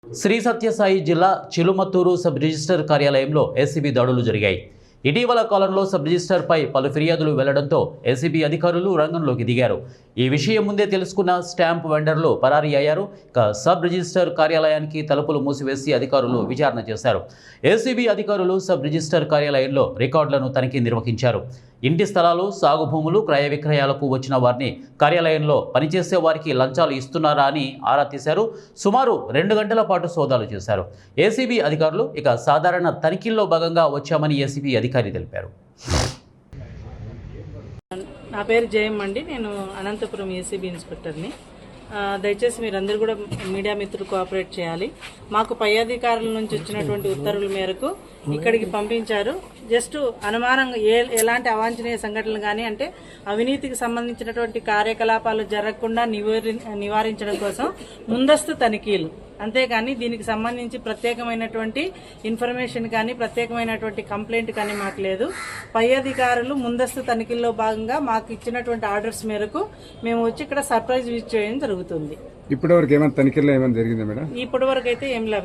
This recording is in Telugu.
శ్రీ సత్యసాయి జిల్లా చిలుమత్తూరు సబ్ రిజిస్టర్ కార్యాలయంలో ఏసీబీ దాడులు జరిగాయి. ఇటీవల కాలంలో సబ్ రిజిస్టర్పై పలు ఫిర్యాదులు వెళ్లడంతో ఏసీబీ అధికారులు రంగంలోకి దిగారు. ఈ విషయం ముందే తెలుసుకున్న స్టాంప్ వెండర్లు పరారీ అయ్యారు. సబ్ రిజిస్టర్ కార్యాలయానికి తలుపులు మూసివేసి అధికారులు విచారణ చేశారు. ఏసీబీ అధికారులు సబ్ రిజిస్టర్ కార్యాలయంలో రికార్డులను తనిఖీ నిర్వహించారు. ఇంటి స్థలాలు, సాగు భూములు క్రయ విక్రయాలకు వచ్చిన వారిని, కార్యాలయంలో పనిచేసే వారికి లంచాలు ఇస్తున్నారా అని ఆరా తీశారు. సుమారు 2 గంటల పాటు సోదాలు చేశారు. ఏసీబీ అధికారులు సాధారణ తనిఖీల్లో భాగంగా వచ్చామని ఏసీబీ అధికారి తెలిపారు. నా పేరు జయమ్మ అండి. నేను అనంతపురం ఏసీబీ ఇన్స్పెక్టర్ని. దయచేసి మీరందరూ కూడా మీడియా మిత్రులు కోఆపరేట్ చేయాలి. మాకు పై అధికారుల నుంచి వచ్చినటువంటి ఉత్తర్వుల మేరకు ఇక్కడికి పంపించారు. జస్ట్ అనుమానంగా ఎలాంటి అవాంఛనీయ సంఘటనలు కానీ అంటే అవినీతికి సంబంధించినటువంటి కార్యకలాపాలు జరగకుండా నివారించడం కోసం ముందస్తు తనిఖీలు, అంతేకాని దీనికి సంబంధించి ప్రత్యేకమైనటువంటి ఇన్ఫర్మేషన్ కానీ ప్రత్యేకమైనటువంటి కంప్లైంట్ కానీ మాకు లేదు. పై అధికారులు ముందస్తు తనిఖీల్లో భాగంగా మాకు ఇచ్చినటువంటి ఆర్డర్స్ మేరకు మేము వచ్చి ఇక్కడ సర్ప్రైజ్ విజిట్ చేయడం జరుగుతుంది. ఇప్పటివరకు ఏమైనా తనిఖీల్లో ఏమైనా జరిగిందా మేడం? ఇప్పటివరకు అయితే ఏం లేదు.